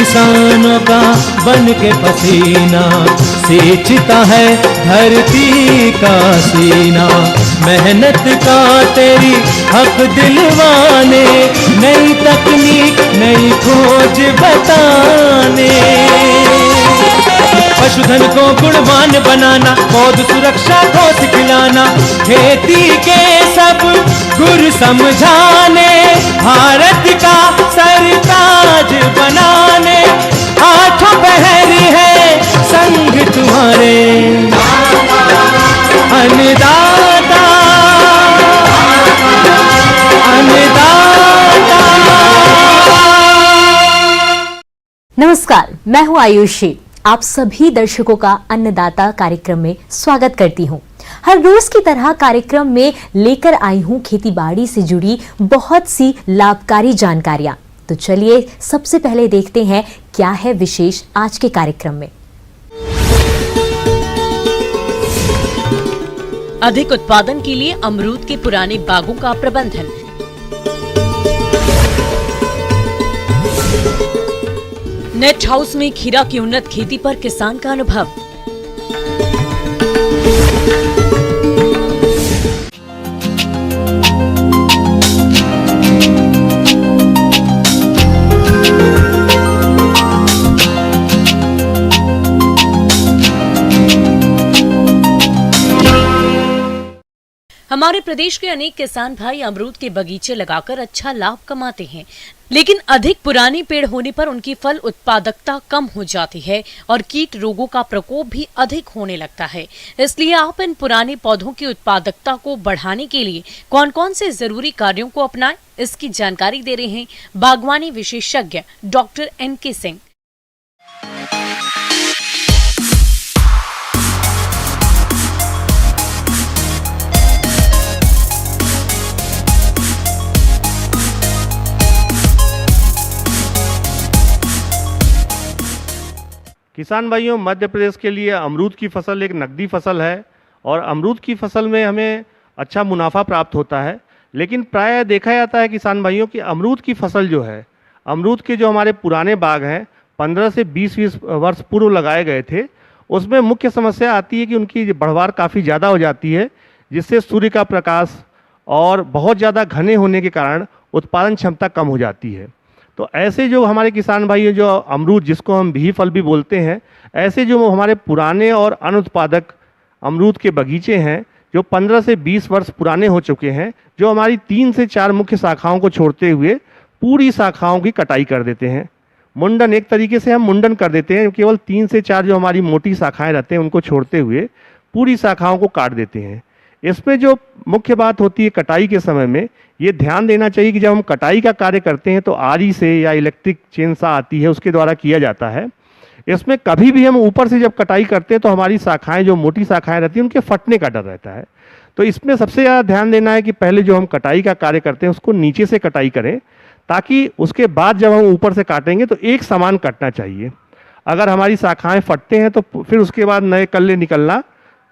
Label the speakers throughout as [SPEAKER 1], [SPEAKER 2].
[SPEAKER 1] किसानों का बन के पसीना सींचता है धरती का सीना। मेहनत का तेरी हक दिलवाने, नई तकनीक नई खोज बताने। पशुधन को गुणवान बनाना, पौध सुरक्षा को सिखलाना, खेती के सब गुर समझाने, भारत का सरताज बनाने। आठों पहर है संग तुम्हारे अन्नदाता, अन्नदाता।
[SPEAKER 2] नमस्कार, मैं हूं आयुषी। आप सभी दर्शकों का अन्नदाता कार्यक्रम में स्वागत करती हूं। हर रोज की तरह कार्यक्रम में लेकर आई हूं खेतीबाड़ी से जुड़ी बहुत सी लाभकारी जानकारियां। तो चलिए सबसे पहले देखते हैं क्या है विशेष आज के कार्यक्रम में।
[SPEAKER 3] अधिक उत्पादन के लिए अमरूद के पुराने बागों का प्रबंधन। नेट हाउस में खीरा की उन्नत खेती पर किसान का अनुभव। हमारे प्रदेश के अनेक किसान भाई अमरूद के बगीचे लगाकर अच्छा लाभ कमाते हैं, लेकिन अधिक पुराने पेड़ होने पर उनकी फल उत्पादकता कम हो जाती है और कीट रोगों का प्रकोप भी अधिक होने लगता है। इसलिए आप इन पुराने पौधों की उत्पादकता को बढ़ाने के लिए कौन कौन से जरूरी कार्यों को अपनाएं, इसकी जानकारी दे रहे हैं बागवानी विशेषज्ञ डॉक्टर NK सिंह।
[SPEAKER 4] किसान भाइयों, मध्य प्रदेश के लिए अमरूद की फसल एक नकदी फसल है और अमरूद की फसल में हमें अच्छा मुनाफा प्राप्त होता है। लेकिन प्रायः देखा जाता है किसान भाइयों कि अमरूद की फसल जो है, अमरूद के जो हमारे पुराने बाग हैं 15 से 20 वर्ष पूर्व लगाए गए थे, उसमें मुख्य समस्या आती है कि उनकी बढ़वार काफ़ी ज़्यादा हो जाती है, जिससे सूर्य का प्रकाश और बहुत ज़्यादा घने होने के कारण उत्पादन क्षमता कम हो जाती है। तो ऐसे जो हमारे किसान भाई जो अमरूद, जिसको हम भी फल भी बोलते हैं, ऐसे जो हमारे पुराने और अनुत्पादक अमरूद के बगीचे हैं जो 15 से 20 वर्ष पुराने हो चुके हैं, जो हमारी 3 से 4 मुख्य शाखाओं को छोड़ते हुए पूरी शाखाओं की कटाई कर देते हैं। मुंडन, एक तरीके से हम मुंडन कर देते हैं, केवल 3 से 4 जो हमारी मोटी शाखाएं रहते हैं उनको छोड़ते हुए पूरी शाखाओं को काट देते हैं। इसमें जो मुख्य बात होती है कटाई के समय में, ये ध्यान देना चाहिए कि जब हम कटाई का कार्य करते हैं तो आरी से या इलेक्ट्रिक चेनसा आती है उसके द्वारा किया जाता है। इसमें कभी भी हम ऊपर से जब कटाई करते हैं तो हमारी शाखाएं, जो मोटी शाखाएं रहती हैं, उनके फटने का डर रहता है। तो इसमें सबसे ज़्यादा ध्यान देना है कि पहले जो हम कटाई का कार्य करते हैं उसको नीचे से कटाई करें, ताकि उसके बाद जब हम ऊपर से काटेंगे तो एक समान कटना चाहिए। अगर हमारी शाखाएँ फटते हैं तो फिर उसके बाद नए कल्ले निकलना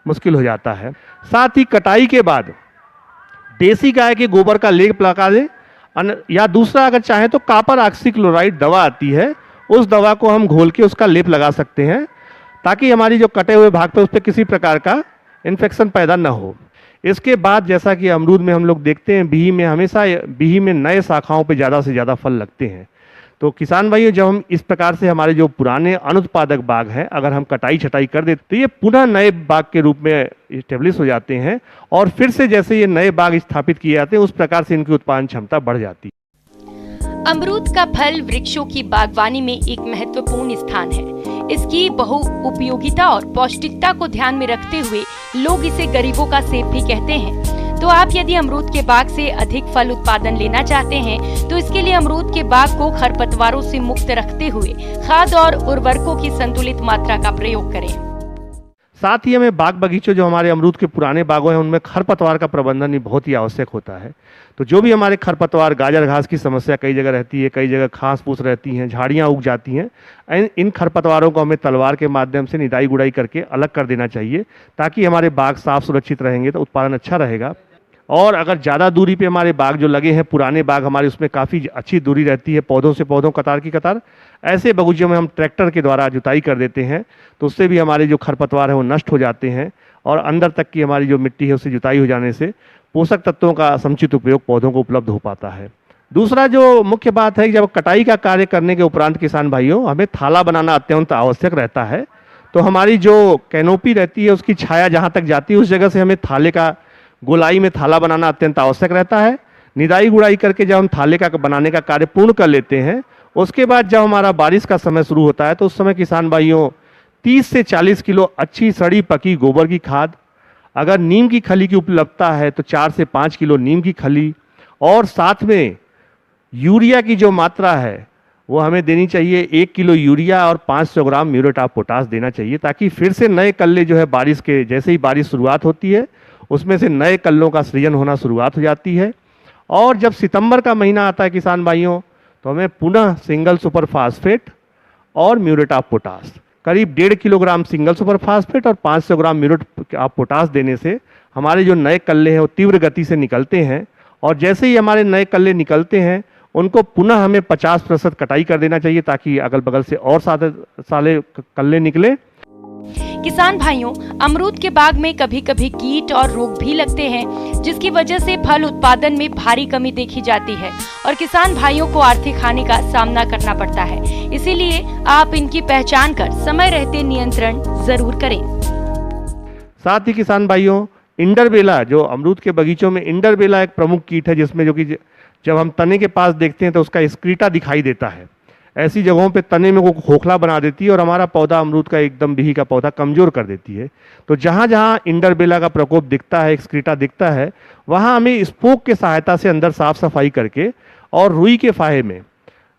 [SPEAKER 4] मुश्किल हो जाता है। साथ ही कटाई के बाद देसी गाय के गोबर का लेप लगा दें, या दूसरा अगर चाहें तो कॉपर ऑक्सीक्लोराइड दवा आती है, उस दवा को हम घोल के उसका लेप लगा सकते हैं, ताकि हमारी जो कटे हुए भाग पे उस पर किसी प्रकार का इन्फेक्शन पैदा न हो। इसके बाद जैसा कि अमरूद में हम लोग देखते हैं, बिही में हमेशा बिही में नए शाखाओं पे ज़्यादा से ज़्यादा फल लगते हैं। तो किसान भाइयों, जब हम इस प्रकार से हमारे जो पुराने अनुत्पादक बाग हैं अगर हम कटाई छटाई कर देते तो ये पुनः नए बाग के रूप में इस्टेब्लिश हो जाते हैं, और फिर से जैसे ये नए बाग स्थापित किए जाते हैं उस प्रकार से इनकी उत्पादन क्षमता बढ़ जाती है।
[SPEAKER 5] अमरूद का फल वृक्षों की बागवानी में एक महत्वपूर्ण स्थान है। इसकी बहुउपयोगिता और पौष्टिकता को ध्यान में रखते हुए लोग इसे गरीबों का सेब भी कहते हैं। तो आप यदि अमरूद के बाग से अधिक फल उत्पादन लेना चाहते हैं तो इसके लिए अमरूद के बाग को खरपतवारों से मुक्त रखते हुए खाद और उर्वरकों की संतुलित मात्रा का प्रयोग करें।
[SPEAKER 4] साथ ही हमें बाग बगीचों, जो हमारे अमरूद के पुराने बागों हैं, उनमें खरपतवार का प्रबंधन भी बहुत ही आवश्यक होता है। तो जो भी हमारे खरपतवार, गाजर घास की समस्या कई जगह रहती है, कई जगह घास फूस रहती हैं, झाड़ियाँ उग जाती हैं, इन खरपतवारों को हमें तलवार के माध्यम से निदाई गुड़ाई करके अलग कर देना चाहिए, ताकि हमारे बाग साफ सुरक्षित रहेंगे तो उत्पादन अच्छा रहेगा। और अगर ज़्यादा दूरी पे हमारे बाग जो लगे हैं, पुराने बाग हमारे, उसमें काफ़ी अच्छी दूरी रहती है पौधों से पौधों, कतार की कतार, ऐसे बगीचों में हम ट्रैक्टर के द्वारा जुताई कर देते हैं, तो उससे भी हमारे जो खरपतवार है वो नष्ट हो जाते हैं और अंदर तक की हमारी जो मिट्टी है उससे जुताई हो जाने से पोषक तत्वों का समुचित उपयोग पौधों को उपलब्ध हो पाता है। दूसरा जो मुख्य बात है कि जब कटाई का कार्य करने के उपरांत किसान भाइयों हमें थाला बनाना अत्यंत आवश्यक रहता है। तो हमारी जो कैनोपी रहती है उसकी छाया जहाँ तक जाती है उस जगह से हमें थाले का, गोलाई में थाला बनाना अत्यंत आवश्यक रहता है। निदाई गुड़ाई करके जब हम थाले का बनाने का कार्य पूर्ण कर लेते हैं, उसके बाद जब हमारा बारिश का समय शुरू होता है तो उस समय किसान भाइयों 30 से 40 किलो अच्छी सड़ी पकी गोबर की खाद, अगर नीम की खली की उपलब्धता है तो 4 से 5 किलो नीम की खली, और साथ में यूरिया की जो मात्रा है वो हमें देनी चाहिए 1 किलो यूरिया और 500 ग्राम म्यूरेट ऑफ पोटाश देना चाहिए, ताकि फिर से नए कल्ले जो है बारिश के, जैसे ही बारिश शुरुआत होती है उसमें से नए कल्लों का सृजन होना शुरुआत हो जाती है। और जब सितंबर का महीना आता है किसान भाइयों, तो हमें पुनः सिंगल सुपर फास्फेट और म्यूरेट ऑफ पोटाश करीब 1.5 किलोग्राम सिंगल सुपर फास्फेट और 500 ग्राम म्यूरेट ऑफ पोटाश देने से हमारे जो नए कल्ले हैं वो तीव्र गति से निकलते हैं। और जैसे ही हमारे नए कल्ले निकलते हैं उनको पुनः हमें 50% कटाई कर देना चाहिए, ताकि अगल बगल से और साले कल्ले निकले।
[SPEAKER 5] किसान भाइयों, अमरूद के बाग में कभी कभी कीट और रोग भी लगते हैं, जिसकी वजह से फल उत्पादन में भारी कमी देखी जाती है और किसान भाइयों को आर्थिक हानि का सामना करना पड़ता है। इसीलिए आप इनकी पहचान कर समय रहते नियंत्रण जरूर करें।
[SPEAKER 4] साथ ही किसान भाइयों, इंडरबेला, जो अमरूद के बगीचों में इंडरबेला एक प्रमुख कीट है, जिसमें जो कि जब हम तने के पास देखते हैं तो उसका स्क्रीटा दिखाई देता है। ऐसी जगहों पे तने में वो खोखला बना देती है और हमारा पौधा, अमरूद का एकदम बिही का पौधा कमजोर कर देती है। तो जहाँ जहाँ इंडरबेला का प्रकोप दिखता है, स्क्रीटा दिखता है, वहाँ हमें स्पोक के सहायता से अंदर साफ सफाई करके और रुई के फाहे में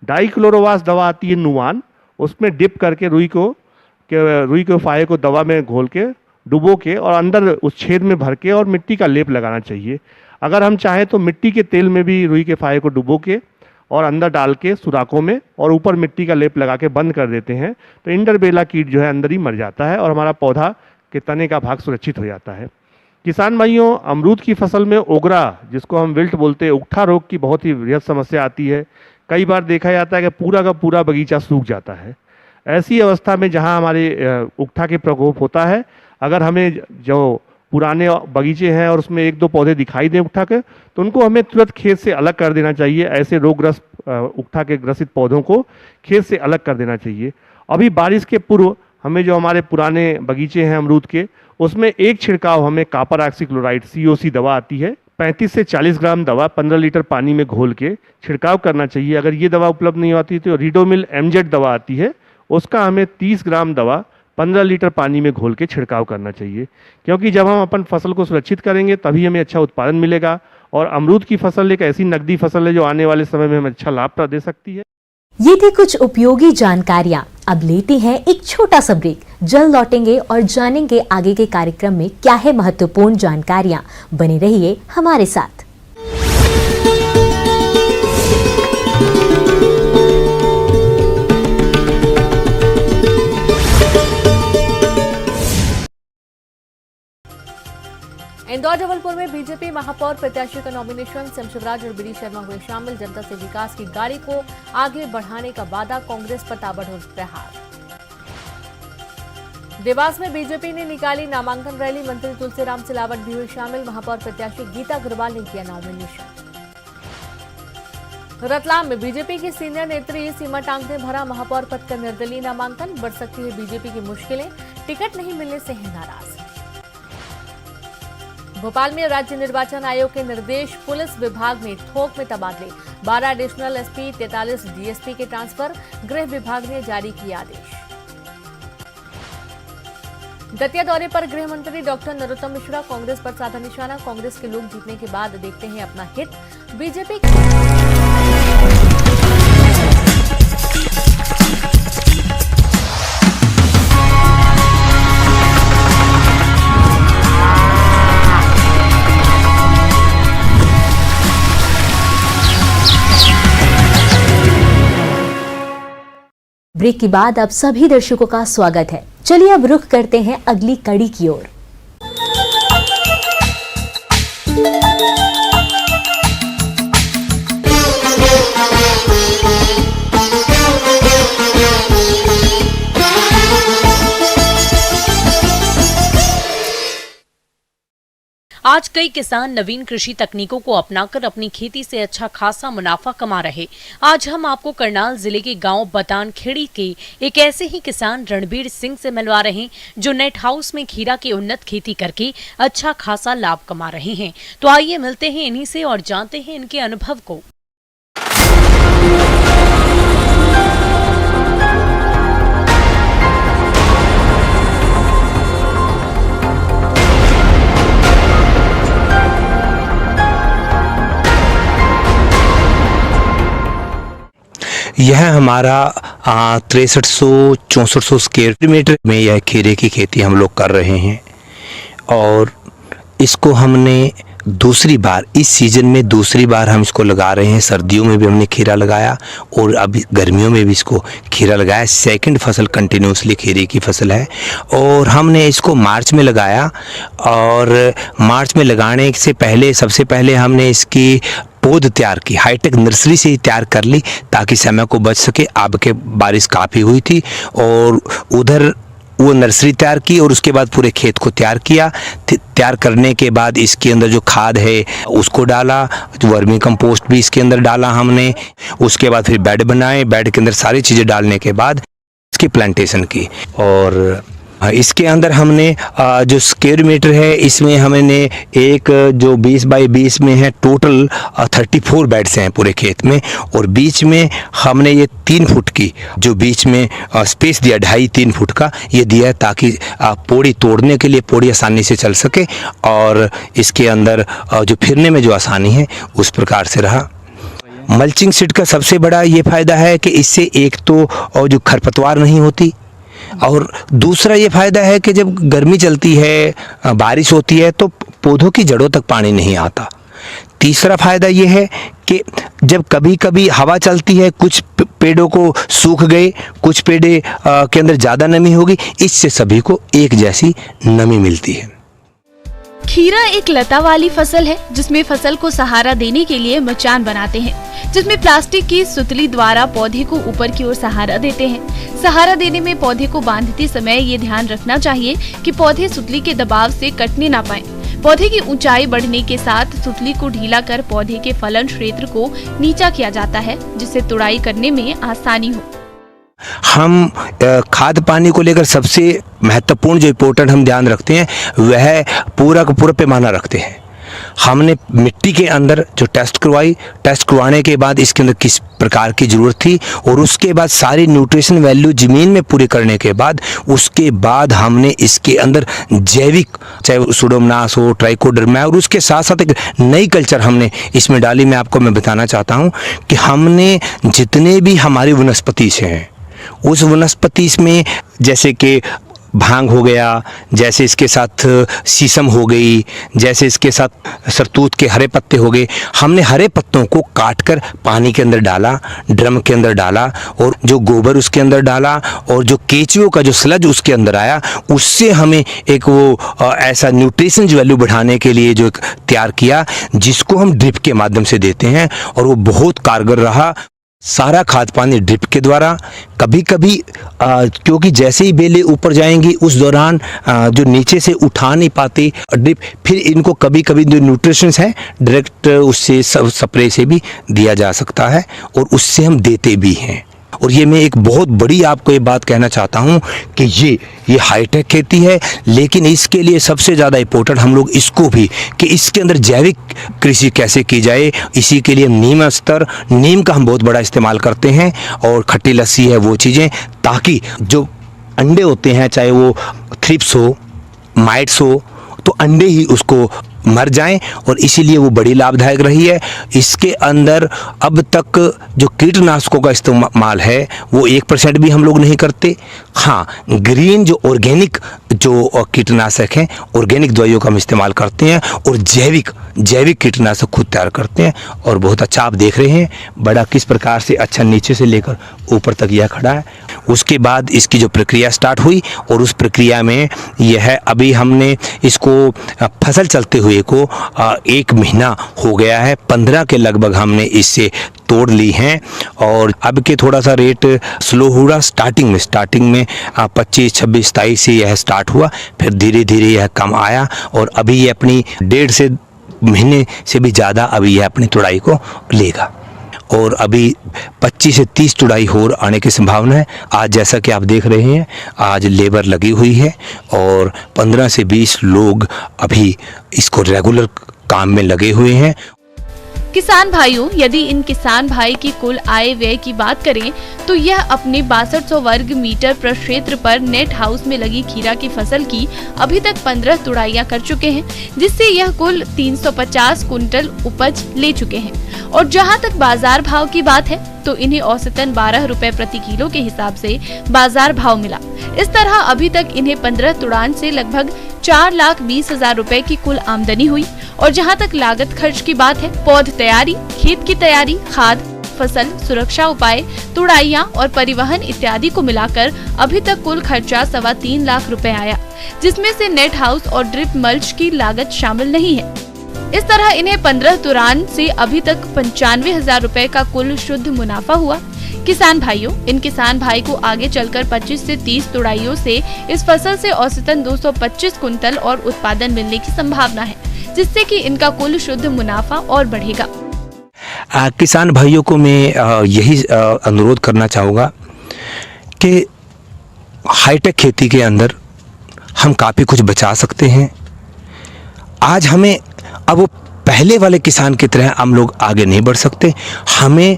[SPEAKER 4] डाइक्लोरोवास दवा आती है नुआन, उसमें डिप करके रुई के फाहे को दवा में घोल के डुबो के और अंदर उस छेद में भर के और मिट्टी का लेप लगाना चाहिए। अगर हम चाहें तो मिट्टी के तेल में भी रुई के फाहे को डुबो के और अंदर डाल के सुराखों में और ऊपर मिट्टी का लेप लगा के बंद कर देते हैं, तो इंडरबेला कीट जो है अंदर ही मर जाता है और हमारा पौधा के तने का भाग सुरक्षित हो जाता है। किसान भाइयों, अमरूद की फसल में ओगरा, जिसको हम विल्ट बोलते हैं, उकठा रोग की बहुत ही वृहद समस्या आती है। कई बार देखा जाता है कि पूरा का पूरा बगीचा सूख जाता है। ऐसी अवस्था में जहाँ हमारे उकठा के प्रकोप होता है, अगर हमें जो पुराने बगीचे हैं और उसमें 1-2 पौधे दिखाई दें उकठा के, तो उनको हमें तुरंत खेत से अलग कर देना चाहिए। ऐसे रोगग्रस्त उकठा के ग्रसित पौधों को खेत से अलग कर देना चाहिए। अभी बारिश के पूर्व हमें जो हमारे पुराने बगीचे हैं अमरूद के, उसमें एक छिड़काव हमें कॉपर ऑक्सीक्लोराइड COC दवा आती है, 35 से 40 ग्राम दवा 15 लीटर पानी में घोल के छिड़काव करना चाहिए। अगर ये दवा उपलब्ध नहीं होती तो रिडोमिल MZ दवा आती है, उसका हमें 30 ग्राम दवा 15 लीटर पानी में घोल के छिड़काव करना चाहिए। क्योंकि जब हम अपन फसल को सुरक्षित करेंगे तभी हमें अच्छा उत्पादन मिलेगा। और अमरूद की फसल एक ऐसी नकदी फसल है जो आने वाले समय में हमें अच्छा लाभ दे सकती है।
[SPEAKER 2] ये थी कुछ उपयोगी जानकारियां। अब लेते हैं एक छोटा सा ब्रेक, जल्द लौटेंगे और जानेंगे आगे के कार्यक्रम में क्या है महत्वपूर्ण जानकारियां। बने रहिए हमारे साथ।
[SPEAKER 6] इंदौर जबलपुर में बीजेपी महापौर प्रत्याशी का नॉमिनेशन, सिम शिवराज और बीडी शर्मा हुए शामिल। जनता से विकास की गाड़ी को आगे बढ़ाने का वादा, कांग्रेस पर ताबड़तोड़ प्रहार। देवास में बीजेपी ने निकाली नामांकन रैली, मंत्री तुलसीराम सिलावट भी हुए शामिल। महापौर प्रत्याशी गीता अग्रवाल ने किया नॉमिनेशन। रतलाम में बीजेपी की सीनियर नेत्री सीमा टांग ने भरा महापौर पद का निर्दलीय नामांकन। बढ़ सकती है बीजेपी की मुश्किलें, टिकट नहीं मिलने से है नाराज। भोपाल में राज्य निर्वाचन आयोग के निर्देश, पुलिस विभाग में थोक में तबादले, 12 एडिशनल SP, 43 DSP के ट्रांसफर। गृह विभाग ने जारी किया आदेश। दतिया दौरे पर गृह मंत्री डॉक्टर नरोत्तम मिश्रा, कांग्रेस पर साधा निशाना। कांग्रेस के लोग जीतने के बाद देखते हैं अपना हित। बीजेपी
[SPEAKER 2] ब्रेक के बाद अब सभी दर्शकों का स्वागत है। चलिए अब रुख करते हैं अगली कड़ी की ओर।
[SPEAKER 3] आज कई किसान नवीन कृषि तकनीकों को अपनाकर अपनी खेती से अच्छा खासा मुनाफा कमा रहे। आज हम आपको करनाल जिले के गांव बतानखेड़ी के एक ऐसे ही किसान रणबीर सिंह से मिलवा रहे हैं जो नेट हाउस में खीरा की उन्नत खेती करके अच्छा खासा लाभ कमा रहे हैं। तो आइए मिलते हैं इन्हीं से और जानते हैं इनके अनुभव को।
[SPEAKER 7] यह हमारा 6300-6400 स्क्वायर मीटर में यह खीरे की खेती हम लोग कर रहे हैं और इसको हमने दूसरी बार इस सीज़न में दूसरी बार हम इसको लगा रहे हैं। सर्दियों में भी हमने खीरा लगाया और अभी गर्मियों में भी इसको खीरा लगाया। सेकंड फसल कंटिन्यूसली खीरे की फसल है और हमने इसको मार्च में लगाया और मार्च में लगाने से पहले सबसे पहले हमने इसकी पौध तैयार की, हाईटेक नर्सरी से ही तैयार कर ली ताकि समय को बच सके। अब के बारिश काफ़ी हुई थी और उधर वो नर्सरी तैयार की और उसके बाद पूरे खेत को तैयार किया। तैयार करने के बाद इसके अंदर जो खाद है उसको डाला, वर्मी कंपोस्ट भी इसके अंदर डाला हमने। उसके बाद फिर बेड बनाए, बेड के अंदर सारी चीज़ें डालने के बाद इसकी प्लांटेशन की और इसके अंदर हमने जो स्क्वायर मीटर है इसमें हमने एक जो 20 बाई 20 में है, टोटल 34 बेड्स हैं पूरे खेत में और बीच में हमने ये 3 फुट की जो बीच में स्पेस दिया, 2.5-3 फुट का ये दिया है ताकि पौड़ी तोड़ने के लिए पौड़ी आसानी से चल सके और इसके अंदर जो फिरने में जो आसानी है उस प्रकार से रहा। मल्चिंग सीट का सबसे बड़ा ये फ़ायदा है कि इससे एक तो जो खरपतवार नहीं होती और दूसरा ये फ़ायदा है कि जब गर्मी चलती है, बारिश होती है तो पौधों की जड़ों तक पानी नहीं आता। तीसरा फ़ायदा ये है कि जब कभी कभी हवा चलती है, कुछ पेड़ों को सूख गए, कुछ पेड़े के अंदर ज़्यादा नमी होगी, इससे सभी को एक जैसी नमी मिलती है।
[SPEAKER 8] खीरा एक लता वाली फसल है जिसमें फसल को सहारा देने के लिए मचान बनाते हैं, जिसमें प्लास्टिक की सुतली द्वारा पौधे को ऊपर की ओर सहारा देते हैं। सहारा देने में पौधे को बांधते समय ये ध्यान रखना चाहिए कि पौधे सुतली के दबाव से कटने ना पाए। पौधे की ऊंचाई बढ़ने के साथ सुतली को ढीला कर पौधे के फलन क्षेत्र को नीचा किया जाता है जिससे तुड़ाई करने में आसानी हो।
[SPEAKER 7] हम खाद पानी को लेकर सबसे महत्वपूर्ण जो इम्पोर्टेंट हम ध्यान रखते हैं वह पूरा का पूरा पैमाना रखते हैं। हमने मिट्टी के अंदर जो टेस्ट करवाने के बाद इसके अंदर किस प्रकार की ज़रूरत थी और उसके बाद सारी न्यूट्रिशन वैल्यू ज़मीन में पूरे करने के बाद उसके बाद हमने इसके अंदर जैविक, चाहे सुडोमोनास हो, ट्राइकोडर्मा, और उसके साथ साथ एक नई कल्चर हमने इसमें डाली। मैं बताना चाहता हूँ कि हमने जितने भी हमारी वनस्पति से हैं उस वनस्पति में जैसे कि भांग हो गया, जैसे इसके साथ शीशम हो गई, जैसे इसके साथ सरतूत के हरे पत्ते हो गए, हमने हरे पत्तों को काटकर पानी के अंदर डाला, ड्रम के अंदर डाला और जो गोबर उसके अंदर डाला और जो केचुओं का जो स्लज उसके अंदर आया, उससे हमें एक वो ऐसा न्यूट्रिशन वैल्यू बढ़ाने के लिए जो तैयार किया जिसको हम ड्रिप के माध्यम से देते हैं और वो बहुत कारगर रहा। सारा खाद पानी ड्रिप के द्वारा, कभी कभी क्योंकि जैसे ही बेलें ऊपर जाएंगी उस दौरान जो नीचे से उठा नहीं पाती ड्रिप, फिर इनको कभी कभी जो न्यूट्रिशंस है डायरेक्ट उससे स्प्रे से भी दिया जा सकता है और उससे हम देते भी हैं। और ये मैं एक बहुत बड़ी आपको ये बात कहना चाहता हूँ कि ये हाईटेक खेती है, लेकिन इसके लिए सबसे ज़्यादा इम्पोर्टेंट हम लोग इसको भी कि इसके अंदर जैविक कृषि कैसे की जाए, इसी के लिए नीम का हम बहुत बड़ा इस्तेमाल करते हैं और खट्टी लस्सी है वो चीज़ें, ताकि जो अंडे होते हैं चाहे वो थ्रिप्स हो, माइट्स हो, तो अंडे ही उसको मर जाएं और इसीलिए वो बड़ी लाभदायक रही है। इसके अंदर अब तक जो कीटनाशकों का इस्तेमाल है वो 1% भी हम लोग नहीं करते। हाँ, ग्रीन जो ऑर्गेनिक जो कीटनाशक हैं, ऑर्गेनिक दवाइयों का हम इस्तेमाल करते हैं और जैविक कीटनाशक खुद तैयार करते हैं और बहुत अच्छा आप देख रहे हैं बड़ा किस प्रकार से अच्छा नीचे से लेकर ऊपर तक यह खड़ा है। उसके बाद इसकी जो प्रक्रिया स्टार्ट हुई और उस प्रक्रिया में यह अभी हमने इसको फसल चलते हुए हुए को 1 महीना हो गया है। 15 के लगभग हमने इससे तोड़ ली हैं और अब के थोड़ा सा रेट स्लो हुआ। स्टार्टिंग में 25, 26, 27 से यह स्टार्ट हुआ, फिर धीरे धीरे यह कम आया और अभी ये अपनी 1.5 से महीने से भी ज़्यादा अभी यह अपनी तुड़ाई को लेगा और अभी 25 से 30 तुड़ाई और आने की संभावना है। आज जैसा कि आप देख रहे हैं, आज लेबर लगी हुई है और 15 से 20 लोग अभी इसको रेगुलर काम में लगे हुए हैं।
[SPEAKER 8] किसान भाइयों, यदि इन किसान भाई की कुल आय व्यय की बात करें तो यह अपने 6200 वर्ग मीटर पर क्षेत्र पर नेट हाउस में लगी खीरा की फसल की अभी तक 15 तुड़ाइयां कर चुके हैं, जिससे यह कुल 350 कुंटल उपज ले चुके हैं। और जहां तक बाजार भाव की बात है तो इन्हें औसतन 12 रुपए प्रति किलो के हिसाब से बाजार भाव मिला। इस तरह अभी तक इन्हें 15 तुड़ान से लगभग 4,20,000 रुपए की कुल आमदनी हुई। और जहां तक लागत खर्च की बात है, पौध तैयारी, खेत की तैयारी, खाद, फसल सुरक्षा उपाय, तुड़ाइयां और परिवहन इत्यादि को मिलाकर अभी तक कुल खर्चा 3.25 लाख रुपए आया, जिसमें से नेट हाउस और ड्रिप मल्च की लागत शामिल नहीं है। इस तरह इन्हें 15 तुड़ान से अभी तक 95,000 रुपए का कुल शुद्ध मुनाफा हुआ। किसान भाइयों, इन किसान भाई को आगे चलकर 25 से 30 तुड़ाइयों से इस फसल से औसतन 225 कुंटल और उत्पादन मिलने की संभावना है, जिससे कि इनका कुल शुद्ध मुनाफा और बढ़ेगा।
[SPEAKER 7] किसान भाइयों को मैं यही अनुरोध करना चाहूँगा कि हाईटेक खेती के अंदर हम काफ़ी कुछ बचा सकते हैं। आज हमें अब वो पहले वाले किसान की तरह हम लोग आगे नहीं बढ़ सकते। हमें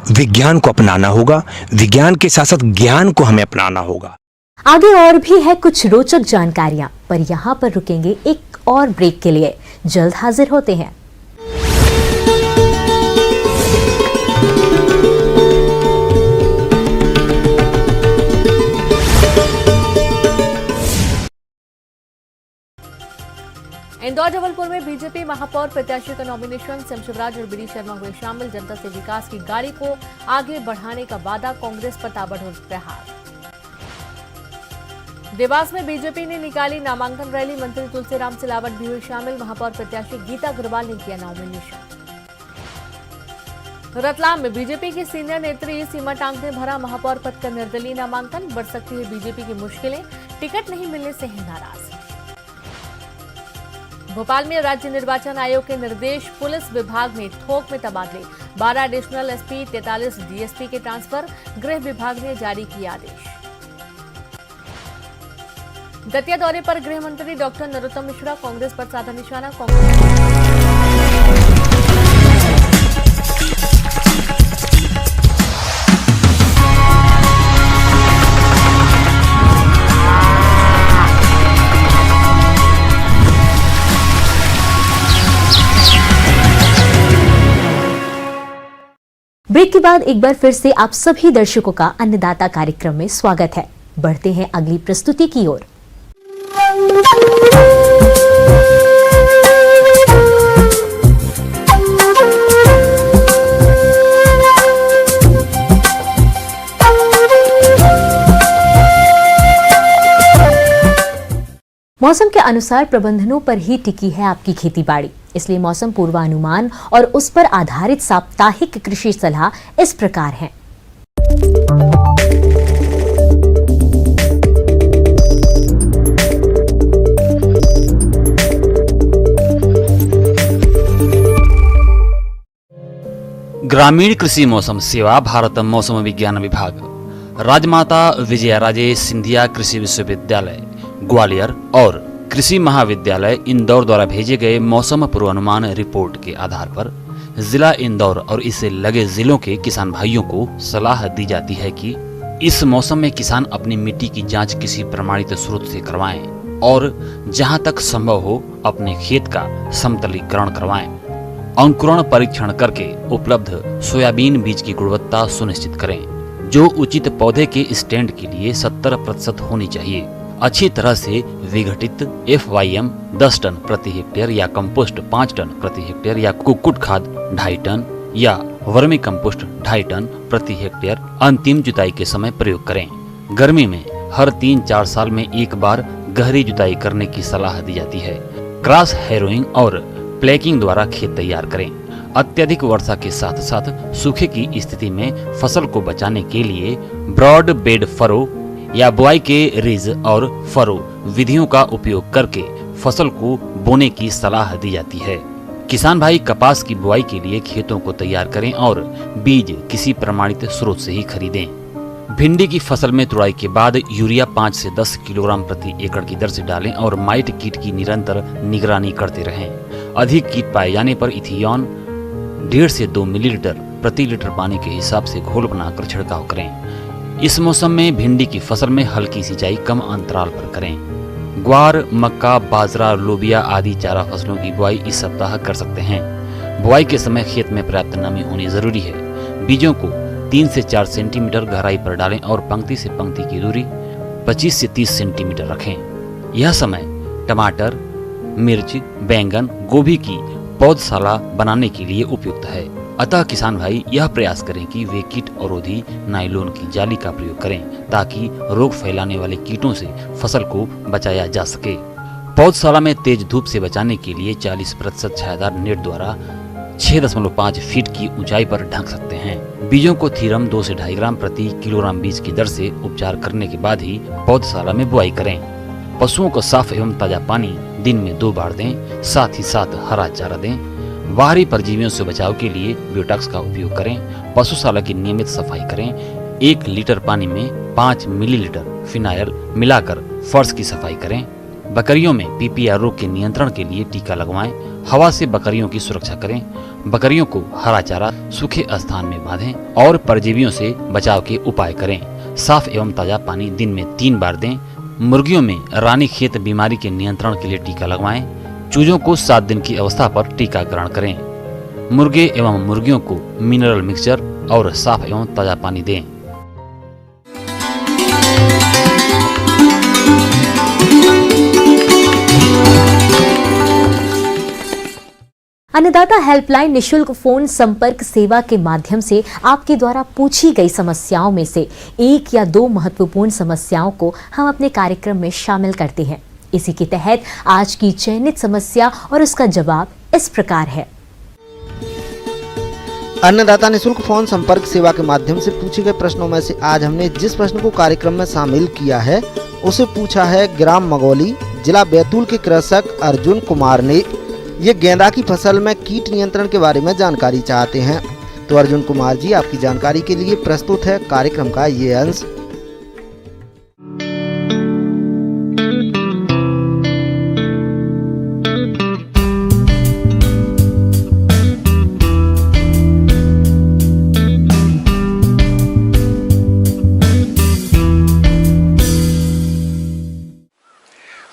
[SPEAKER 7] विज्ञान को अपनाना होगा, विज्ञान के साथ साथ ज्ञान को हमें अपनाना होगा।
[SPEAKER 2] आगे और भी है कुछ रोचक जानकारियां, पर यहाँ पर रुकेंगे एक और ब्रेक के लिए। जल्द हाजिर होते हैं।
[SPEAKER 6] इंदौर जबलपुर में बीजेपी महापौर प्रत्याशी का नॉमिनेशन, शिवराज और बीडी शर्मा हुए शामिल। जनता से विकास की गाड़ी को आगे बढ़ाने का वादा, कांग्रेस पर ताबड़तोड़ प्रहार। देवास में बीजेपी ने निकाली नामांकन रैली, मंत्री तुलसीराम सिलावट भी हुए शामिल। महापौर प्रत्याशी गीता अग्रवाल ने किया नॉमिनेशन। रतलाम में बीजेपी की सीनियर नेत्री सीमा टांग ने भरा महापौर पद का निर्दलीय नामांकन। बढ़ सकती है बीजेपी की मुश्किलें, टिकट नहीं मिलने से है नाराज। भोपाल में राज्य निर्वाचन आयोग के निर्देश, पुलिस विभाग में थोक में तबादले, 12 एडिशनल एसपी, 43 डीएसपी के ट्रांसफर। गृह विभाग ने जारी किया आदेश। दतिया दौरे पर गृह मंत्री डॉक्टर नरोत्तम मिश्रा, कांग्रेस पर साधा निशाना।
[SPEAKER 2] ब्रेक के बाद एक बार फिर से आप सभी दर्शकों का अन्नदाता कार्यक्रम में स्वागत है। बढ़ते हैं अगली प्रस्तुति की ओर। मौसम के अनुसार प्रबंधनों पर ही टिकी है आपकी खेती बाड़ी, इसलिए मौसम पूर्वानुमान और उस पर आधारित साप्ताहिक कृषि सलाह इस प्रकार है।
[SPEAKER 9] ग्रामीण कृषि मौसम सेवा, भारत मौसम विज्ञान विभाग, राजमाता विजयाराजे सिंधिया कृषि विश्वविद्यालय ग्वालियर और कृषि महाविद्यालय इंदौर द्वारा भेजे गए मौसम पूर्वानुमान रिपोर्ट के आधार पर जिला इंदौर और इससे लगे जिलों के किसान भाइयों को सलाह दी जाती है कि इस मौसम में किसान अपनी मिट्टी की जांच किसी प्रमाणित स्रोत से करवाएं और जहां तक संभव हो अपने खेत का समतलीकरण करवाएं। अंकुरण परीक्षण करके उपलब्ध सोयाबीन बीज की गुणवत्ता सुनिश्चित करें, जो उचित पौधे के स्टैंड के लिए 70% होनी चाहिए। अच्छी तरह से विघटित FYM 10 टन प्रति हेक्टेयर या कंपोस्ट 5 टन प्रति हेक्टेयर या कुक्कुट खाद 2.5 टन या वर्मी कंपोस्ट 2.5 टन प्रति हेक्टेयर अंतिम जुताई के समय प्रयोग करें। गर्मी में हर 3-4 साल में एक बार गहरी जुताई करने की सलाह दी जाती है। क्रॉस हैरोइंग और प्लेकिंग द्वारा खेत तैयार करें। अत्यधिक वर्षा के साथ साथ सूखे की स्थिति में फसल को बचाने के लिए ब्रॉड बेड फरो या बुआई के रिज और फरो विधियों का उपयोग करके फसल को बोने की सलाह दी जाती है। किसान भाई कपास की बुआई के लिए खेतों को तैयार करें और बीज किसी प्रमाणित स्रोत से ही खरीदें। भिंडी की फसल में तुड़ाई के बाद यूरिया 5 से 10 किलोग्राम प्रति एकड़ की दर से डालें और माइट कीट की निरंतर निगरानी करते रहें। अधिक कीट पाए जाने पर इथियन 1.5 से 2 मिलीलीटर प्रति लीटर पानी के हिसाब से घोल बनाकर छिड़काव करें। इस मौसम में भिंडी की फसल में हल्की सिंचाई कम अंतराल पर करें। ग्वार, मक्का, बाजरा, लोबिया आदि चारा फसलों की बुआई इस सप्ताह कर सकते हैं। बुआई के समय खेत में पर्याप्त नमी होनी जरूरी है। बीजों को 3 से 4 सेंटीमीटर गहराई पर डालें और पंक्ति से पंक्ति की दूरी 25 से 30 सेंटीमीटर रखें। यह समय टमाटर, मिर्च, बैंगन, गोभी की पौधशाला बनाने के लिए उपयुक्त है। अतः किसान भाई यह प्रयास करें कि वे कीट अवरोधी नायलॉन की जाली का प्रयोग करें ताकि रोग फैलाने वाले कीटों से फसल को बचाया जा सके। पौधशाला में तेज धूप से बचाने के लिए 40% छायादार नेट द्वारा 6.5 फीट की ऊंचाई पर ढक सकते हैं। बीजों को थीरम 2 से 2.5 ग्राम प्रति किलोग्राम बीज की दर से उपचार करने के बाद ही पौधशाला में बुआई करें। पशुओं को साफ एवं ताजा पानी दिन में 2 बार दें, साथ ही साथ हरा चारा दें। बाहरी परजीवियों से बचाव के लिए ब्यूटॉक्स का उपयोग करें। पशुशाला की नियमित सफाई करें। 1 लीटर पानी में 5 मिलीलीटर फिनाइल मिलाकर फर्श की सफाई करें। बकरियों में पीपीआर रोग के नियंत्रण के लिए टीका लगवाएं। हवा से बकरियों की सुरक्षा करें। बकरियों को हरा चारा सूखे स्थान में बांधें और परजीवियों से बचाव के उपाय करें। साफ एवं ताजा पानी दिन में 3 बार दें। मुर्गियों में रानीखेत बीमारी के नियंत्रण के लिए टीका लगवाएं। चूजों को 7 दिन की अवस्था पर टीकाकरण करें। मुर्गे एवं मुर्गियों को मिनरल मिक्सचर और साफ एवं ताजा पानी दें।
[SPEAKER 2] अन्नदाता हेल्पलाइन निशुल्क फोन संपर्क सेवा के माध्यम से आपके द्वारा पूछी गई समस्याओं में से 1 या 2 महत्वपूर्ण समस्याओं को हम अपने कार्यक्रम में शामिल करते हैं। इसी के तहत आज की चयनित समस्या और उसका जवाब इस प्रकार है।
[SPEAKER 10] अन्नदाता निशुल्क फोन संपर्क सेवा के माध्यम से पूछे गए प्रश्नों में से आज हमने जिस प्रश्न को कार्यक्रम में शामिल किया है उसे पूछा है ग्राम मगौली, जिला बैतूल के कृषक अर्जुन कुमार ने। ये गेंदा की फसल में कीट नियंत्रण के बारे में जानकारी चाहते हैं। तो अर्जुन कुमार जी, आपकी जानकारी के लिए प्रस्तुत है कार्यक्रम का ये अंश।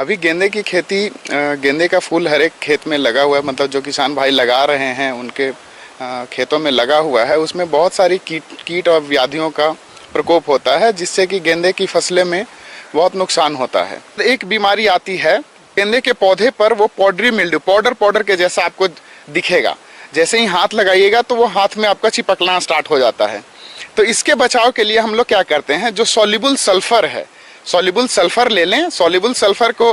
[SPEAKER 11] अभी गेंदे की खेती, गेंदे का फूल हर एक खेत में लगा हुआ है, मतलब जो किसान भाई लगा रहे हैं उनके खेतों में लगा हुआ है। उसमें बहुत सारी कीट और व्याधियों का प्रकोप होता है जिससे कि गेंदे की फसलें में बहुत नुकसान होता है। एक बीमारी आती है गेंदे के पौधे पर, वो पॉडरी मिल्ड्यू, पाउडर के जैसा आपको दिखेगा। जैसे ही हाथ लगाइएगा तो वो हाथ में आपका चिपकना स्टार्ट हो जाता है। तो इसके बचाव के लिए हम लोग क्या करते हैं, जो सॉल्युबल सल्फर है, सॉल्युबल सल्फर ले लें। सॉल्युबल सल्फर को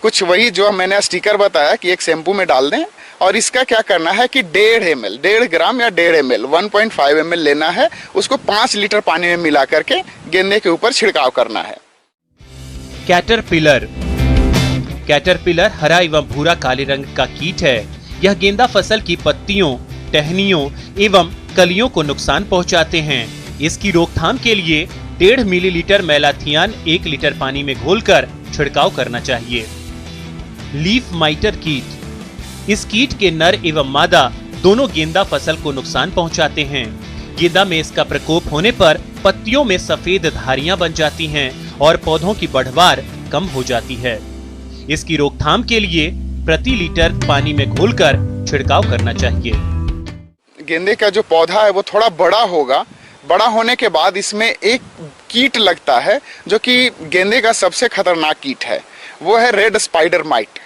[SPEAKER 11] कुछ वही जो मैंने स्टिकर बताया कि एक शैम्पू में डाल दें और इसका क्या करना है कि 1.5 ग्राम या 1.5 ml 1.5 ml लेना है। उसको 5 लीटर पानी में मिला करके गेंदे के ऊपर छिड़काव करना है।
[SPEAKER 12] कैटरपिलर हरा एवं भूरा काले रंग का कीट है। यह गेंदा फसल की पत्तियों, टहनियों एवं कलियों को नुकसान पहुंचाते हैं। इसकी रोकथाम के लिए 1.5 मिलीलीटर मैलाथियान 1 लीटर पानी में घोलकर छिड़काव करना चाहिए। लीफ माइटर कीट, इस कीट के नर एवं मादा दोनों गेंदा फसल को नुकसान पहुंचाते हैं। गेंदा में इसका प्रकोप होने पर पत्तियों में सफेद धारियां बन जाती हैं और पौधों की बढ़वार कम हो जाती है। इसकी रोकथाम के लिए प्रति लीटर पानी में घोलकर छिड़काव करना चाहिए।
[SPEAKER 11] गेंदे का जो पौधा है वो थोड़ा बड़ा होगा। बड़ा होने के बाद इसमें एक कीट लगता है जो कि गेंदे का सबसे खतरनाक कीट है, वो है रेड स्पाइडर माइट।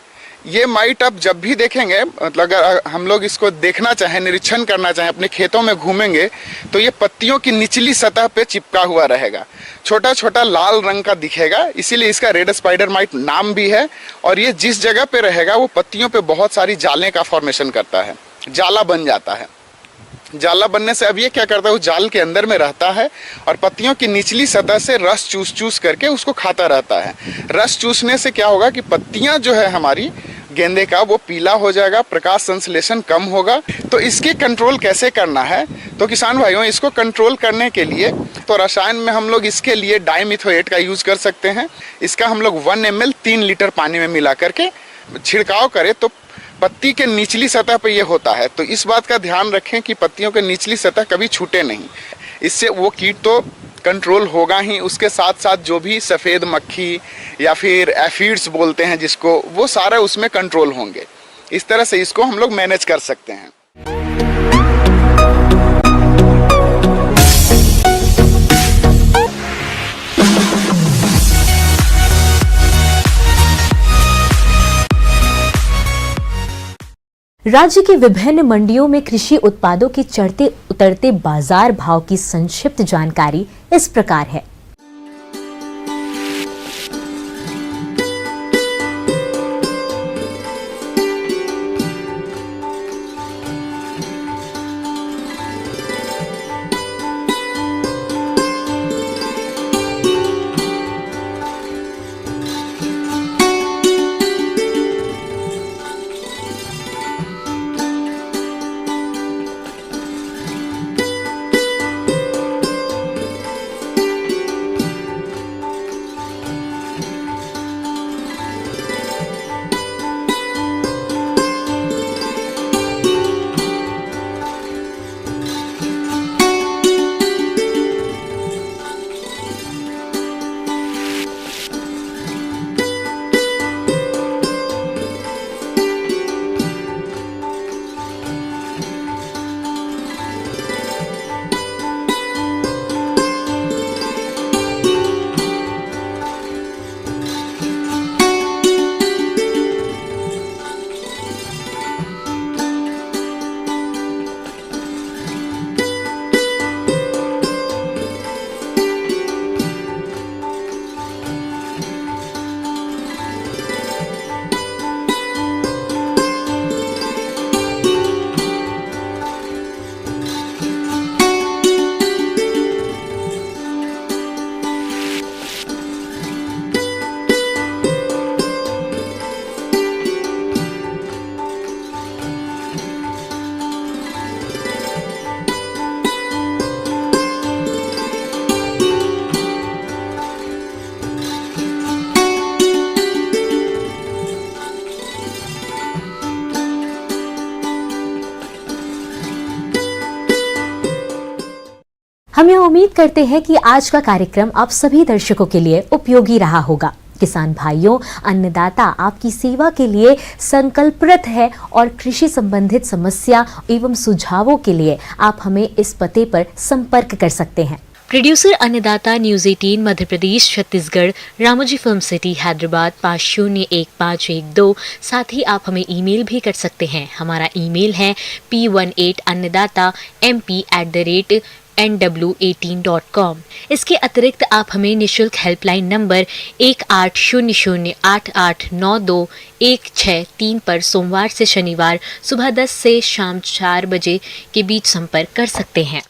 [SPEAKER 11] ये माइट अब जब भी देखेंगे, मतलब अगर हम लोग इसको देखना चाहें, निरीक्षण करना चाहें, अपने खेतों में घूमेंगे तो ये पत्तियों की निचली सतह पे चिपका हुआ रहेगा, छोटा छोटा लाल रंग का दिखेगा, इसीलिए इसका रेड स्पाइडर माइट नाम भी है। और ये जिस जगह पे रहेगा वो पत्तियों पे बहुत सारी जालें का फॉर्मेशन करता है, जाला बन जाता है। जाला बनने से अब ये क्या करता है, उस जाल के अंदर में रहता है और पत्तियों की निचली सतह से रस चूस करके उसको खाता रहता है। रस चूसने से क्या होगा कि पत्तियां जो है हमारी गेंदे का वो पीला हो जाएगा, प्रकाश संश्लेषण कम होगा। तो इसके कंट्रोल कैसे करना है, तो किसान भाइयों इसको कंट्रोल करने के लिए तो रसायन में हम लोग इसके लिए डाइमिथोएट का यूज कर सकते हैं। इसका हम लोग 1 ml 3 लीटर पानी में मिला करके छिड़काव करें तो पत्ती के निचली सतह पर यह होता है। तो इस बात का ध्यान रखें कि पत्तियों के निचली सतह कभी छूटे नहीं, इससे वो कीट तो कंट्रोल होगा ही, उसके साथ साथ जो भी सफ़ेद मक्खी या फिर एफिड्स बोलते हैं जिसको, वो सारे उसमें कंट्रोल होंगे। इस तरह से इसको हम लोग मैनेज कर सकते हैं।
[SPEAKER 2] राज्य की विभिन्न मंडियों में कृषि उत्पादों के चढ़ते उतरते बाजार भाव की संक्षिप्त जानकारी इस प्रकार है। हम यह उम्मीद करते हैं कि आज का कार्यक्रम आप सभी दर्शकों के लिए उपयोगी रहा होगा। किसान भाइयों, अन्नदाता आपकी सेवा के लिए संकल्परत है और कृषि संबंधित समस्या एवं सुझावों के लिए आप हमें इस पते पर संपर्क कर सकते हैं। प्रोड्यूसर अन्नदाता news 18 Madhya Pradesh Chhattisgarh, Ramoji film city Hyderabad 501512। साथ ही आप हमें ईमेल भी कर सकते हैं। हमारा ईमेल है p18annadatamp@nw18.com। इसके अतिरिक्त आप हमें निशुल्क हेल्पलाइन नंबर 180088921633 पर सोमवार से शनिवार सुबह 10 से शाम 4 बजे के बीच संपर्क कर सकते हैं।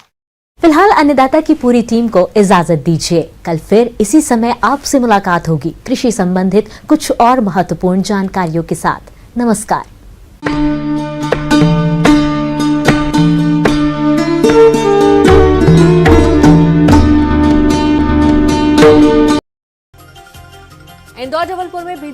[SPEAKER 2] फिलहाल अन्नदाता की पूरी टीम को इजाजत दीजिए। कल फिर इसी समय आपसे मुलाकात होगी कृषि संबंधित कुछ और महत्वपूर्ण जानकारियों के साथ। नमस्कार।
[SPEAKER 6] इंदौर जबलपुर में बीजेपी